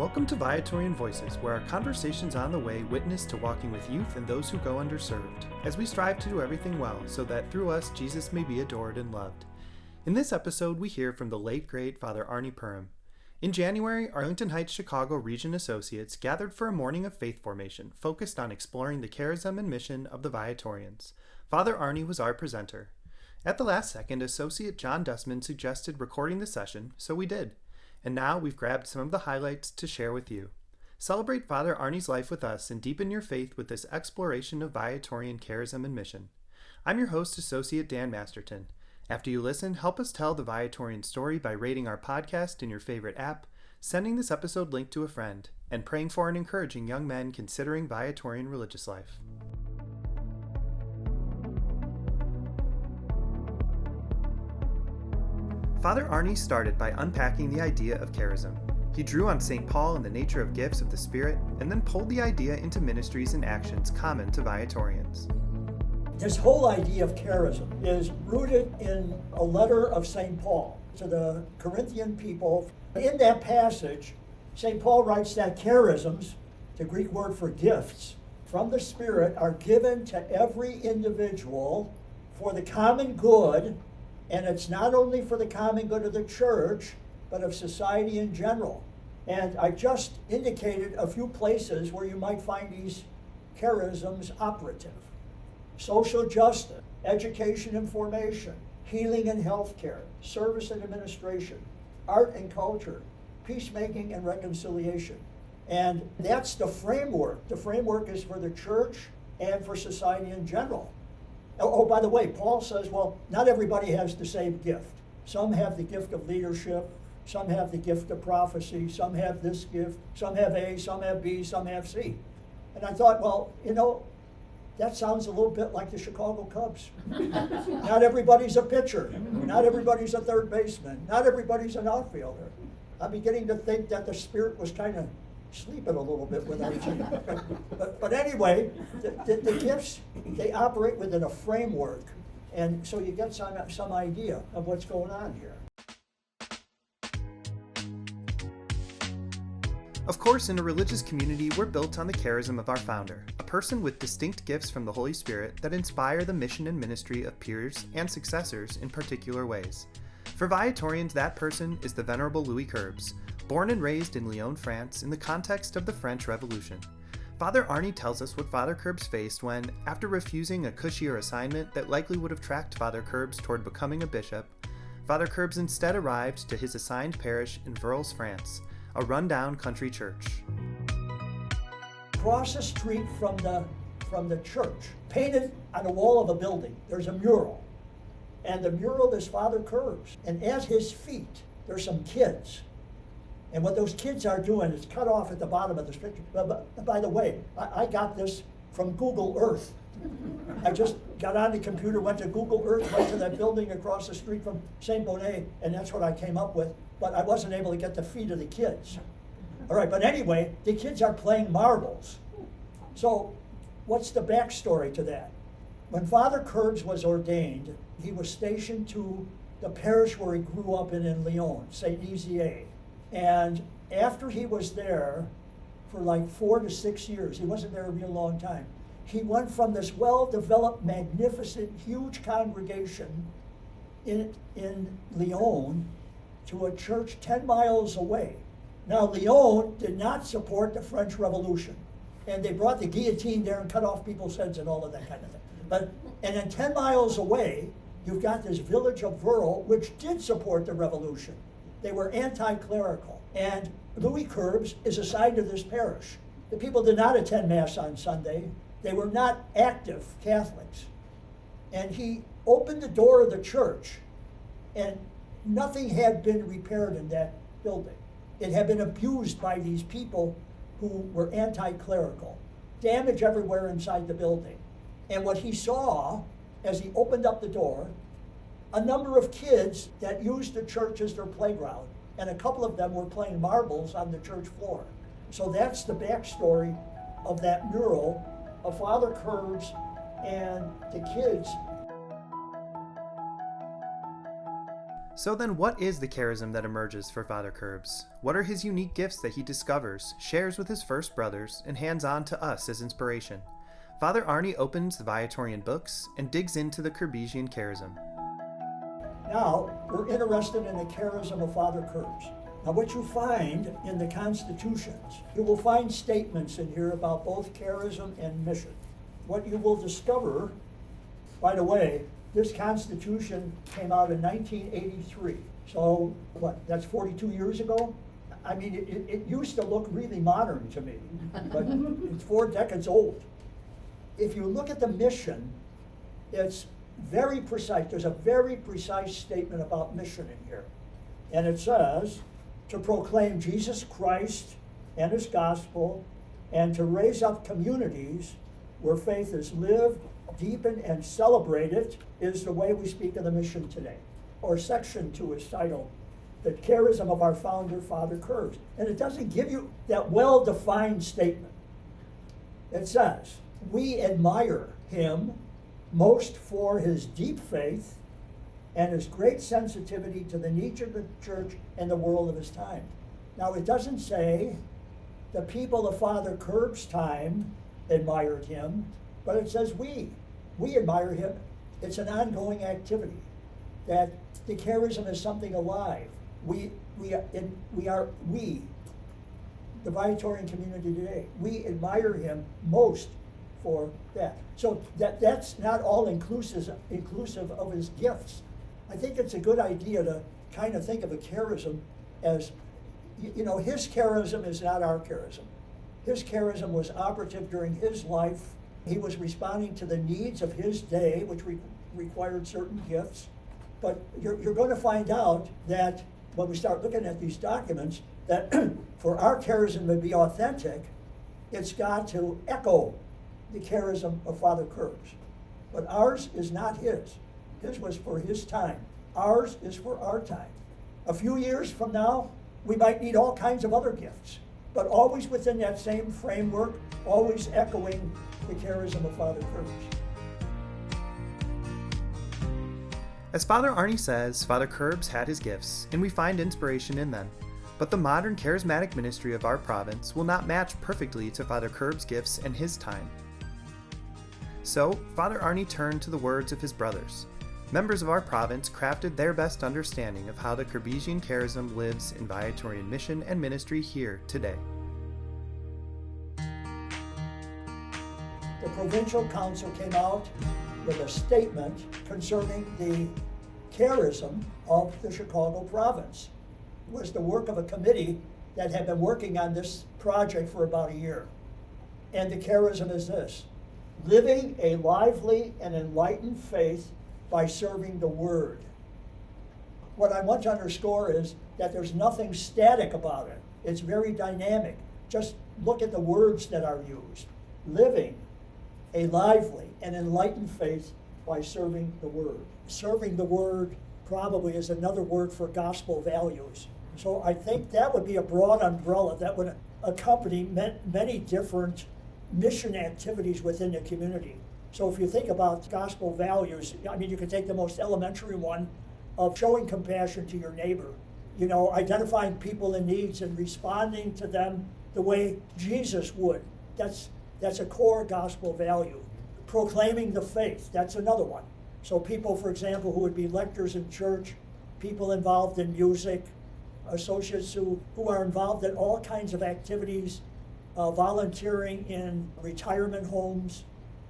Welcome to Viatorian Voices, where our conversations on the way witness to walking with youth and those who go underserved, as we strive to do everything well, so that through us Jesus may be adored and loved. In this episode, we hear from the late great Father Arnie Perham. In January, Arlington Heights Chicago Region Associates gathered for a morning of faith formation, focused on exploring the charism and mission of the Viatorians. Father Arnie was our presenter. At the last second, Associate John Dustman suggested recording the session, so we did. And now we've grabbed some of the highlights to share with you. Celebrate Father Arnie's life with us and deepen your faith with this exploration of Viatorian charism and mission. I'm your host, Associate Dan Masterton. After you listen, help us tell the Viatorian story by rating our podcast in your favorite app, sending this episode link to a friend, and praying for and encouraging young men considering Viatorian religious life. Father Arnie started by unpacking the idea of charism. He drew on St. Paul and the nature of gifts of the Spirit, and then pulled the idea into ministries and actions common to Viatorians. This whole idea of charism is rooted in a letter of St. Paul to the Corinthian people. In that passage, St. Paul writes that charisms, the Greek word for gifts, from the Spirit are given to every individual for the common good. And it's not only for the common good of the church, but of society in general. And I just indicated a few places where you might find these charisms operative. Social justice, education and formation, healing and healthcare, service and administration, art and culture, peacemaking and reconciliation. And that's the framework. The framework is for the church and for society in general. Oh, by the way, Paul says, well, not everybody has the same gift. Some have the gift of leadership, some have the gift of prophecy, some have this gift, some have A, some have B, some have C. And I thought, well, that sounds a little bit like the Chicago Cubs. Not everybody's a pitcher, not everybody's a third baseman, not everybody's an outfielder. I'm beginning to think that the Spirit was kind of sleeping a little bit with our team. But anyway, the gifts, they operate within a framework, and so you get some idea of what's going on here. Of course, in a religious community, we're built on the charism of our founder, a person with distinct gifts from the Holy Spirit that inspire the mission and ministry of peers and successors in particular ways. For Viatorians, that person is the Venerable Louis Querbes, born and raised in Lyon, France, in the context of the French Revolution. Father Arnie tells us what Father Querbes faced when, after refusing a cushier assignment that likely would have tracked Father Querbes toward becoming a bishop, Father Querbes instead arrived to his assigned parish in Vourles, France, a run-down country church. Across the street from the church, painted on the wall of a building, there's a mural. And the mural is Father Querbes. And at his feet, there's some kids. And what those kids are doing is cut off at the bottom of the street. But by the way, I got this from Google Earth. I just got on the computer, went to Google Earth, went to that building across the street from St. Bonnet, and that's what I came up with. But I wasn't able to get the feet of the kids. All right, but anyway, the kids are playing marbles. So what's the backstory to that? When Father Querbes was ordained, he was stationed to the parish where he grew up in Lyon, St. Nizier. And after he was there for like 4 to 6 years, he wasn't there a real long time, he went from this well-developed, magnificent, huge congregation in Lyon to a church 10 miles away. Now, Lyon did not support the French Revolution, and they brought the guillotine there and cut off people's heads and all of that kind of thing. And then 10 miles away, you've got this village of Vourles, which did support the revolution. They were anti-clerical. And Louis Querbes is assigned to this parish. The people did not attend Mass on Sunday. They were not active Catholics. And he opened the door of the church, and nothing had been repaired in that building. It had been abused by these people who were anti-clerical. Damage everywhere inside the building. And what he saw, as he opened up the door, a number of kids that used the church as their playground, and a couple of them were playing marbles on the church floor. So that's the backstory of that mural of Father Querbes and the kids. So then what is the charism that emerges for Father Querbes? What are his unique gifts that he discovers, shares with his first brothers, and hands on to us as inspiration? Father Arnie opens the Viatorian books and digs into the Querbesian charism. Now, we're interested in the charism of Father Querbes. Now, what you find in the constitutions, you will find statements in here about both charism and mission. What you will discover, by the way, this Constitution came out in 1983. So, that's 42 years ago? I mean, it used to look really modern to me, but it's 4 decades old. If you look at the mission, it's very precise. There's a very precise statement about mission in here. And it says, to proclaim Jesus Christ and his gospel, and to raise up communities where faith is lived, deepened, and celebrated, is the way we speak of the mission today. Or section 2 is titled, The Charism of Our Founder, Father Querbes. And it doesn't give you that well-defined statement. It says, we admire him most for his deep faith and his great sensitivity to the needs of the church and the world of his time. Now, it doesn't say the people of Father Querbes' time admired him, but it says we admire him. It's an ongoing activity, that the charism is something alive. We, the Viatorian community today, we admire him most for that. So that's not all inclusive of his gifts. I think it's a good idea to kind of think of a charism as, his charism is not our charism. His charism was operative during his life. He was responding to the needs of his day, which required certain gifts. But you're going to find out that when we start looking at these documents, that for our charism to be authentic, it's got to echo the charism of Father Querbes. But ours is not his. His was for his time. Ours is for our time. A few years from now, we might need all kinds of other gifts, but always within that same framework, always echoing the charism of Father Querbes. As Father Arnie says, Father Querbes had his gifts, and we find inspiration in them. But the modern charismatic ministry of our province will not match perfectly to Father Querbes' gifts and his time. So, Father Arnie turned to the words of his brothers. Members of our province crafted their best understanding of how the Querbesian charism lives in Viatorian mission and ministry here today. The Provincial Council came out with a statement concerning the charism of the Chicago province. It was the work of a committee that had been working on this project for about a year. And the charism is this: living a lively and enlightened faith by serving the Word. What I want to underscore is that there's nothing static about it. It's very dynamic. Just look at the words that are used. Living a lively and enlightened faith by serving the Word. Serving the Word probably is another word for gospel values. So I think that would be a broad umbrella that would accompany many different mission activities within the community. So if you think about gospel values, I mean, you could take the most elementary one of showing compassion to your neighbor, identifying people in needs and responding to them the way Jesus would. That's a core gospel value. Proclaiming the faith, that's another one. So people, for example, who would be lectors in church, people involved in music, associates who are involved in all kinds of activities, volunteering in retirement homes.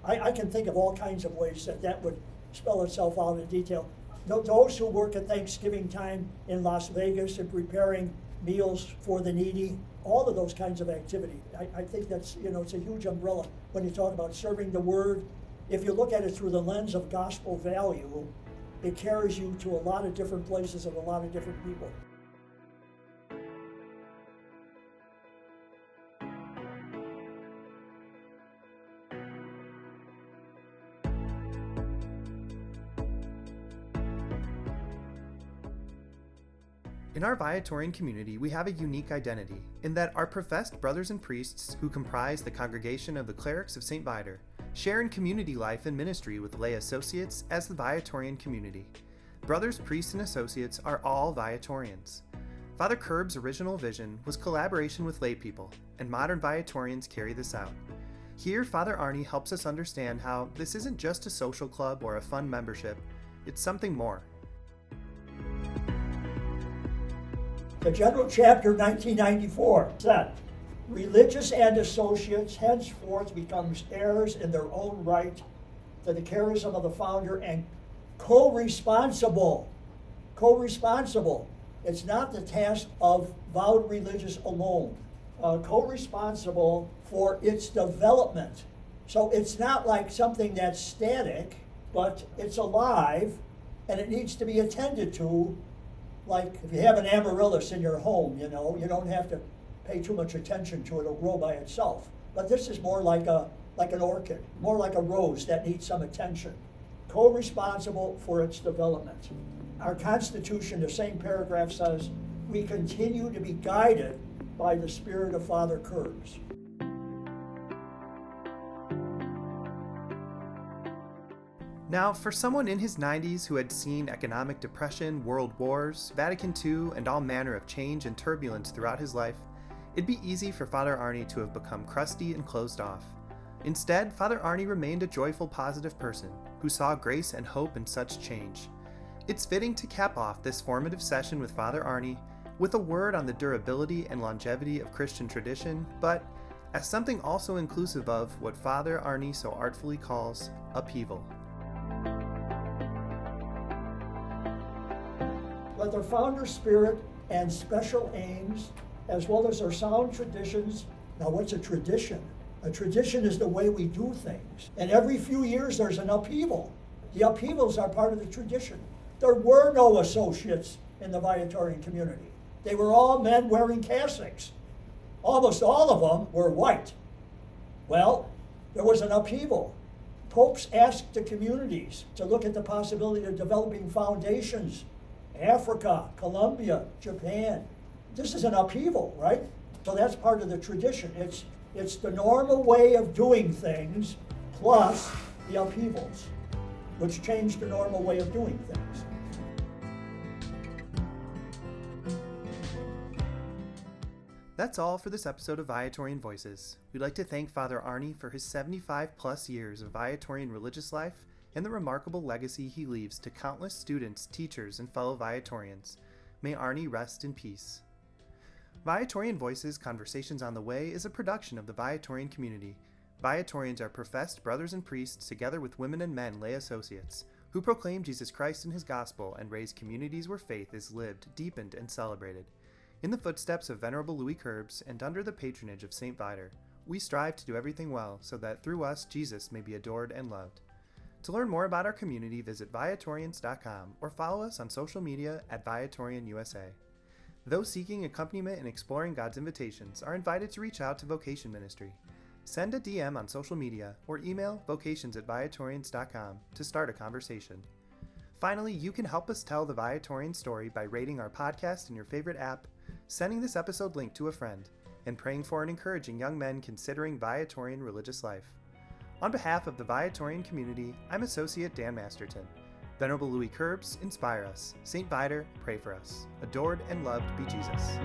I can think of all kinds of ways that would spell itself out in detail. Those who work at Thanksgiving time in Las Vegas and preparing meals for the needy, all of those kinds of activity. I think that's, it's a huge umbrella when you talk about serving the Word. If you look at it through the lens of gospel value, it carries you to a lot of different places and a lot of different people. In our Viatorian community, we have a unique identity in that our professed brothers and priests who comprise the congregation of the clerics of St. Viator share in community life and ministry with lay associates as the Viatorian community. Brothers, priests, and associates are all Viatorians. Father Querbes' original vision was collaboration with laypeople, and modern Viatorians carry this out. Here, Father Arnie helps us understand how this isn't just a social club or a fun membership, it's something more. The General Chapter 1994 said, religious and associates henceforth becomes heirs in their own right to the charism of the founder and co-responsible. Co-responsible. It's not the task of vowed religious alone. Co-responsible for its development. So it's not like something that's static, but it's alive and it needs to be attended to. Like if you have an amaryllis in your home, you don't have to pay too much attention to it. It'll grow by itself. But this is more like an orchid, more like a rose that needs some attention. Co-responsible for its development. Our Constitution, the same paragraph says, we continue to be guided by the Spirit of Father Querbes. Now, for someone in his 90s who had seen economic depression, world wars, Vatican II, and all manner of change and turbulence throughout his life, it'd be easy for Father Arnie to have become crusty and closed off. Instead, Father Arnie remained a joyful, positive person who saw grace and hope in such change. It's fitting to cap off this formative session with Father Arnie with a word on the durability and longevity of Christian tradition, but as something also inclusive of what Father Arnie so artfully calls upheaval. Let their founder spirit and special aims, as well as their sound traditions. Now, what's a tradition? A tradition is the way we do things. And every few years there's an upheaval. The upheavals are part of the tradition. There were no associates in the Viatorian community. They were all men wearing cassocks. Almost all of them were white. Well, there was an upheaval. Popes asked the communities to look at the possibility of developing foundations. Africa, Colombia, Japan. This is an upheaval, right? So that's part of the tradition. It's the normal way of doing things plus the upheavals, which change the normal way of doing things. That's all for this episode of Viatorian Voices. We'd like to thank Father Arnie for his 75 plus years of Viatorian religious life and the remarkable legacy he leaves to countless students, teachers, and fellow Viatorians. May Arnie rest in peace. Viatorian Voices Conversations on the Way is a production of the Viatorian Community. Viatorians are professed brothers and priests together with women and men lay associates who proclaim Jesus Christ and his gospel and raise communities where faith is lived, deepened, and celebrated. In the footsteps of Venerable Louis Querbes and under the patronage of St. Viator, we strive to do everything well so that through us Jesus may be adored and loved. To learn more about our community, visit Viatorians.com or follow us on social media at Viatorian USA. Those seeking accompaniment and exploring God's invitations are invited to reach out to Vocation Ministry. Send a DM on social media or email vocations@Viatorians.com to start a conversation. Finally, you can help us tell the Viatorian story by rating our podcast in your favorite app, sending this episode link to a friend, and praying for and encouraging young men considering Viatorian religious life. On behalf of the Viatorian community, I'm Associate Dan Masterton. Venerable Louis Querbes, inspire us. St. Viator, pray for us. Adored and loved be Jesus.